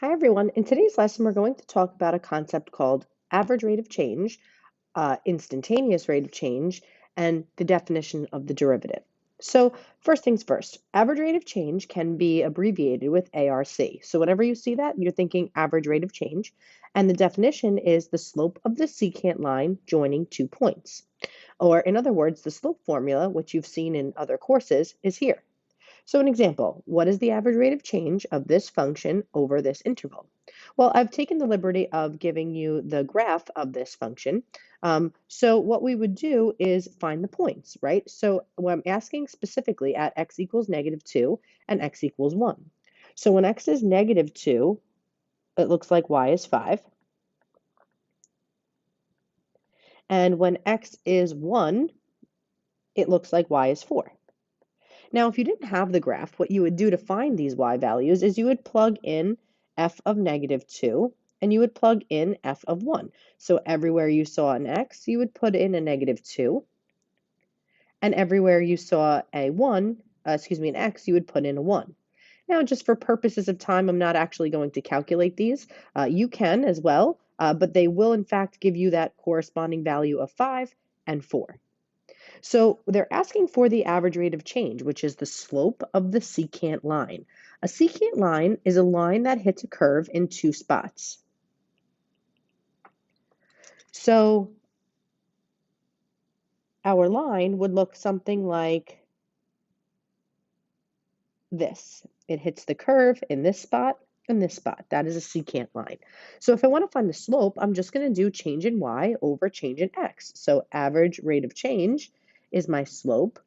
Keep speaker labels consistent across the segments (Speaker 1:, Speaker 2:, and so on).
Speaker 1: Hi, everyone. In today's lesson, we're going to talk about a concept called average rate of change, instantaneous rate of change, and the definition of the derivative. So first things first, average rate of change can be abbreviated with ARC. So whenever you see that, you're thinking average rate of change. And the definition is the slope of the secant line joining 2 points. Or in other words, the slope formula, which you've seen in other courses, is here. So an example, what is the average rate of change of this function over this interval? Well, I've taken the liberty of giving you the graph of this function. So what we would do is find the points, right? So what I'm asking specifically at x equals -2 and x equals 1. So when x is -2, it looks like y is 5. And when x is 1, it looks like y is 4. Now, if you didn't have the graph, what you would do to find these y values is you would plug in f of -2 and you would plug in f of 1. So everywhere you saw an x, you would put in a -2, and everywhere you saw an x, you would put in a 1. Now, just for purposes of time, I'm not actually going to calculate these. You can as well, but they will in fact give you that corresponding value of 5 and 4. So they're asking for the average rate of change, which is the slope of the secant line. A secant line is a line that hits a curve in 2 spots. So our line would look something like this. It hits the curve in this spot and this spot. That is a secant line. So if I want to find the slope, I'm just going to do change in y over change in x. So average rate of change is my slope,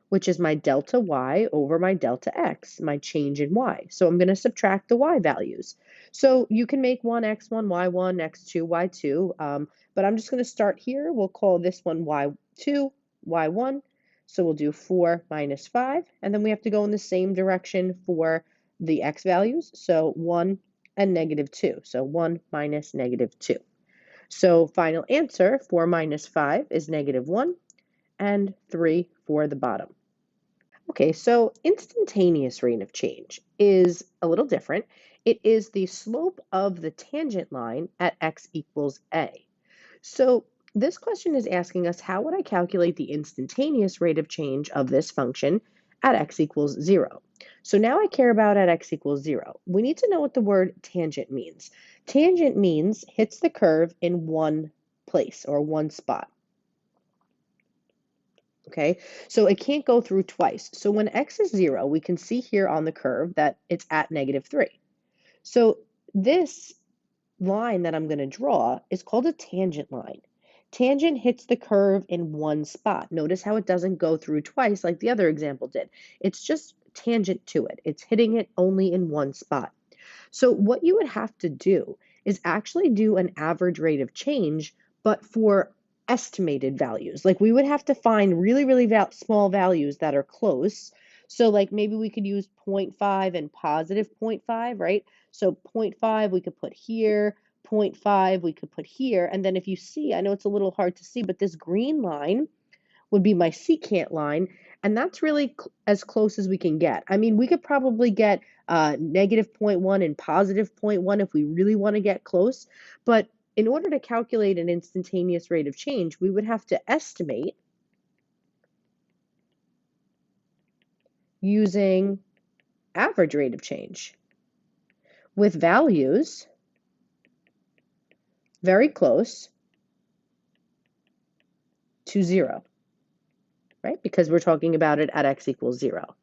Speaker 1: which is my delta y over my delta x, my change in y. So I'm going to subtract the y values. So you can make one x1, y1, x2, y2, but I'm just going to start here. We'll call this one y2, y1. So we'll do 4 minus 5, and then we have to go in the same direction for the x values. So 1 and -2. So 1 minus -2. So final answer, 4 minus 5 is -1, and 3 for the bottom. Okay, so instantaneous rate of change is a little different. It is the slope of the tangent line at x equals a. So this question is asking us, how would I calculate the instantaneous rate of change of this function at x equals 0? So now I care about at x equals 0. We need to know what the word tangent means. Tangent means hits the curve in one place or one spot. Okay, so it can't go through twice. So when x is 0, we can see here on the curve that it's at -3. So this line that I'm going to draw is called a tangent line. Tangent hits the curve in one spot. Notice how it doesn't go through twice like the other example did. It's just tangent to it. It's hitting it only in one spot. So what you would have to do is actually do an average rate of change, but for estimated values. Like we would have to find really small values that are close. So like maybe we could use 0.5 and positive 0.5, right? So 0.5 we could put here, 0.5 we could put here. And then if you see, I know it's a little hard to see, but this green line would be my secant line, and that's really as close as we can get. I mean, we could probably get -0.1 and +0.1 if we really want to get close, but in order to calculate an instantaneous rate of change, we would have to estimate using average rate of change with values very close to 0, right? Because we're talking about it at x equals 0.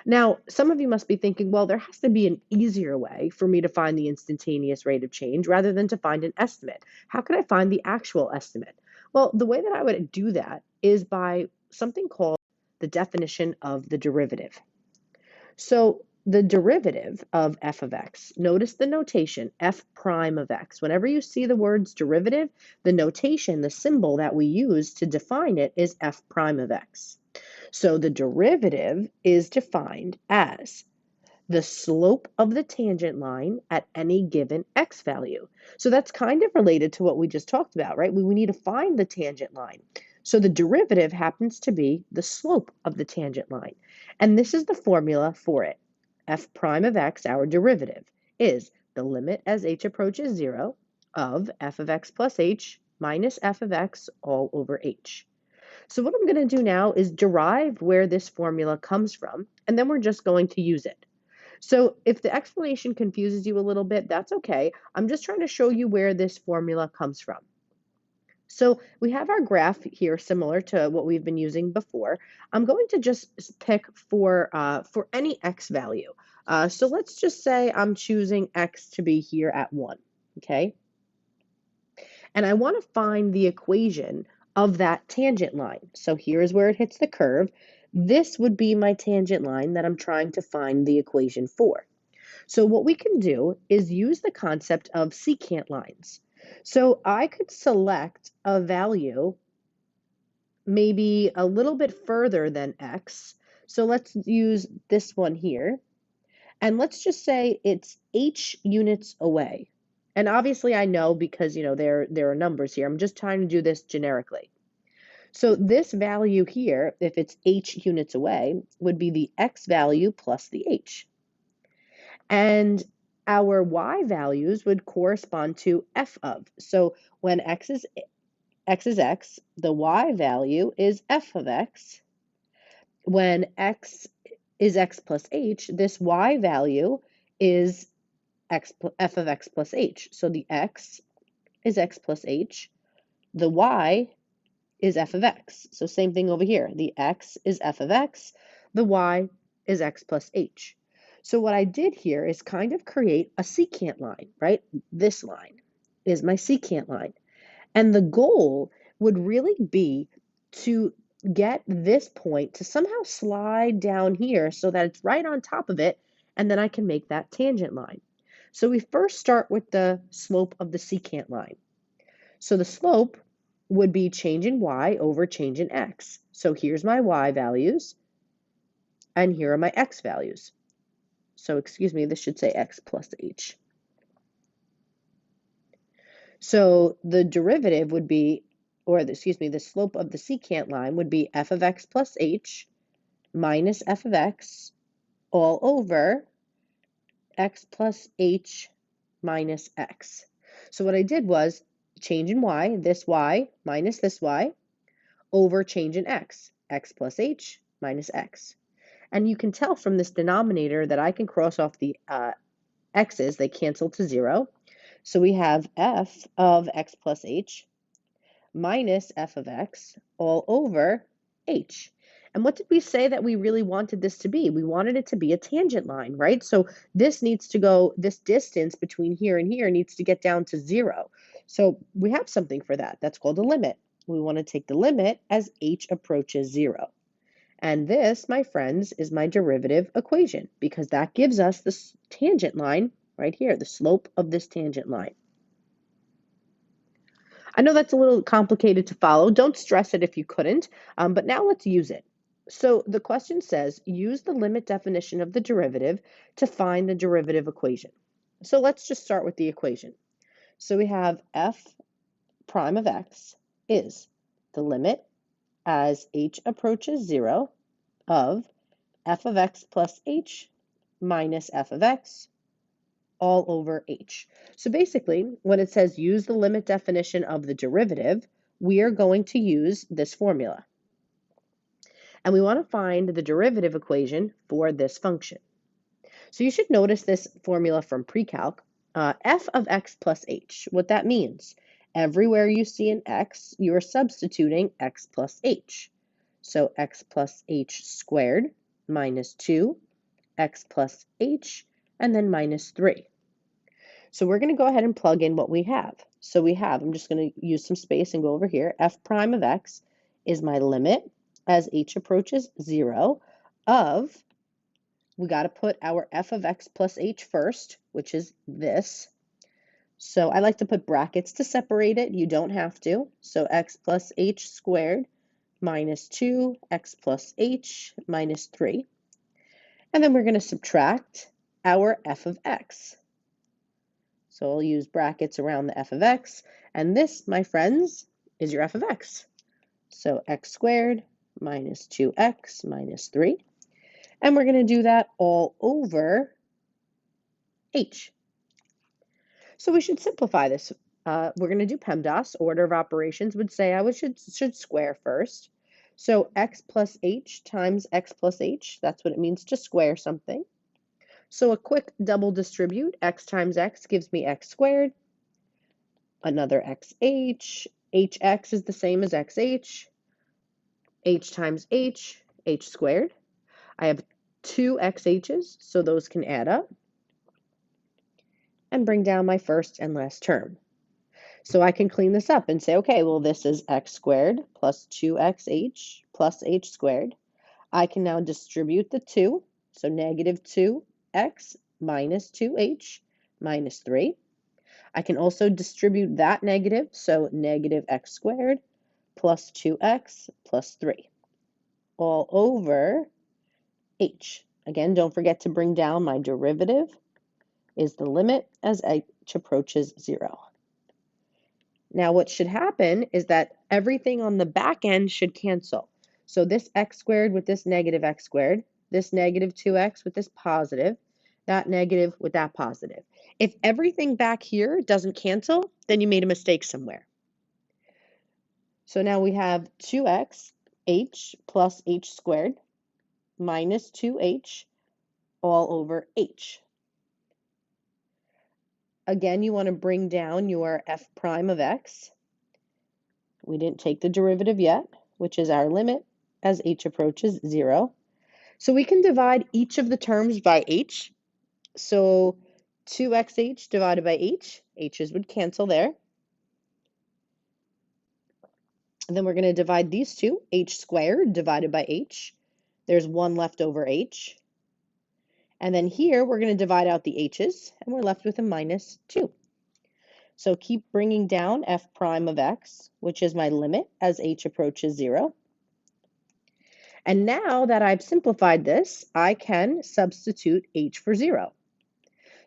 Speaker 1: Now, some of you must be thinking, well, there has to be an easier way for me to find the instantaneous rate of change rather than to find an estimate. How could I find the actual estimate? Well, the way that I would do that is by something called the definition of the derivative. So the derivative of f of x, notice the notation, f prime of x. Whenever you see the words derivative, the notation, the symbol that we use to define it is f prime of x. So the derivative is defined as the slope of the tangent line at any given x value. So that's kind of related to what we just talked about, right? We need to find the tangent line. So the derivative happens to be the slope of the tangent line. And this is the formula for it. F prime of x, our derivative, is the limit as h approaches 0 of f of x plus h minus f of x all over h. So what I'm going to do now is derive where this formula comes from, and then we're just going to use it. So if the explanation confuses you a little bit, that's okay. I'm just trying to show you where this formula comes from. So we have our graph here similar to what we've been using before. I'm going to just pick for any x value. So let's just say I'm choosing x to be here at 1, okay? And I want to find the equation of that tangent line. So here's where it hits the curve. This would be my tangent line that I'm trying to find the equation for. So what we can do is use the concept of secant lines. So I could select a value maybe a little bit further than x. So let's use this one here. And let's just say it's h units away. And obviously I know because, there are numbers here. I'm just trying to do this generically. So this value here, if it's h units away, would be the x value plus the h. And our y values would correspond to f of. So when x is x, the y value is f of x. When x is x plus h, this y value is f of x plus h. So the x is x plus h. The y is f of x. So same thing over here. The x is f of x. The y is x plus h. So what I did here is kind of create a secant line, right? This line is my secant line. And the goal would really be to get this point to somehow slide down here so that it's right on top of it, and then I can make that tangent line. So we first start with the slope of the secant line. So the slope would be change in y over change in x. So here's my y values, and here are my x values. So excuse me, this should say x plus h. So the derivative would be, the slope of the secant line would be f of x plus h minus f of x all over x plus h minus x. So what I did was change in y, this y minus this y, over change in x plus h minus x. And you can tell from this denominator that I can cross off the x's, they cancel to 0. So we have f of x plus h minus f of x all over h. And what did we say that we really wanted this to be? We wanted it to be a tangent line, right? So this needs to go, this distance between here and here needs to get down to 0. So we have something for that. That's called a limit. We want to take the limit as h approaches 0. And this, my friends, is my derivative equation because that gives us this tangent line right here, the slope of this tangent line. I know that's a little complicated to follow. Don't stress it if you couldn't, but now let's use it. So the question says, use the limit definition of the derivative to find the derivative equation. So let's just start with the equation. So we have f prime of x is the limit as h approaches 0 of f of x plus h minus f of x all over h. So basically, when it says use the limit definition of the derivative, we are going to use this formula. And we want to find the derivative equation for this function. So you should notice this formula from pre-calc, f of x plus h. What that means, everywhere you see an x, you are substituting x plus h. So x plus h squared minus 2, x plus h, and then minus 3. So we're going to go ahead and plug in what we have. So we have, I'm just going to use some space and go over here, f prime of x is my limit as h approaches 0 of, we got to put our f of x plus h first, which is this. So I like to put brackets to separate it. You don't have to. So x plus h squared minus 2, x plus h minus 3. And then we're going to subtract our f of x. So I'll use brackets around the f of x. And this, my friends, is your f of x. So x squared minus 2x minus 3. And we're going to do that all over h. So we should simplify this. We're going to do PEMDAS. Order of operations would say I should square first. So x plus h times x plus h, that's what it means to square something. So a quick double distribute, x times x gives me x squared. Another xh, hx is the same as xh. H times h squared. I have two xh's, so those can add up and bring down my first and last term. So I can clean this up and say, okay, well, this is x squared plus 2xh plus h squared. I can now distribute the 2, so negative 2x minus 2h minus 3. I can also distribute that negative, so negative x squared plus 2x plus 3, all over h. Again, don't forget to bring down my derivative is the limit as h approaches 0. Now what should happen is that everything on the back end should cancel. So this x squared with this negative x squared, this negative 2x with this positive, that negative with that positive. If everything back here doesn't cancel, then you made a mistake somewhere. So now we have 2x h plus h squared minus 2h all over h. Again, you want to bring down your f prime of x. We didn't take the derivative yet, which is our limit as h approaches 0. So we can divide each of the terms by h. So 2xh divided by h, h's would cancel there. And then we're going to divide these two, h squared divided by h. There's 1 left over h. And then here we're going to divide out the h's, and we're left with a minus 2. So keep bringing down f prime of x, which is my limit as h approaches 0. And now that I've simplified this, I can substitute h for 0.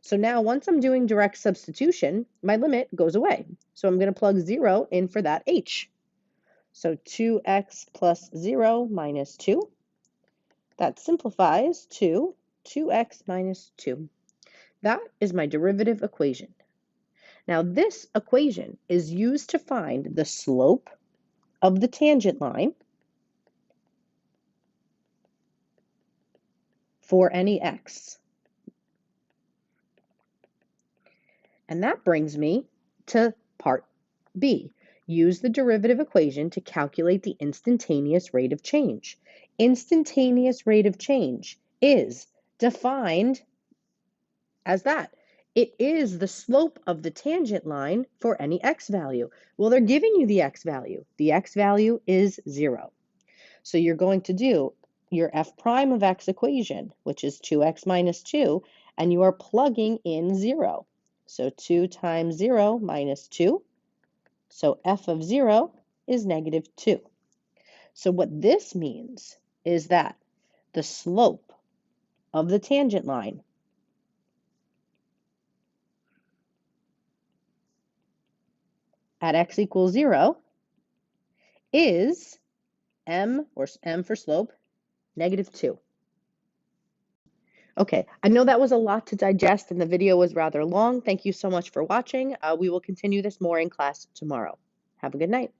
Speaker 1: So now once I'm doing direct substitution, my limit goes away. So I'm going to plug 0 in for that h. So 2x plus 0 minus 2. That simplifies to 2x minus 2. That is my derivative equation. Now this equation is used to find the slope of the tangent line for any x. And that brings me to part B. Use the derivative equation to calculate the instantaneous rate of change. Instantaneous rate of change is defined as that. It is the slope of the tangent line for any x value. Well, they're giving you the x value. The x value is 0. So you're going to do your f prime of x equation, which is 2x minus 2, and you are plugging in 0. So 2 times 0 minus 2. So f of 0 is negative 2. So what this means is that the slope of the tangent line at x equals 0 is m, or m for slope, negative 2. Okay, I know that was a lot to digest and the video was rather long. Thank you so much for watching. We will continue this more in class tomorrow. Have a good night.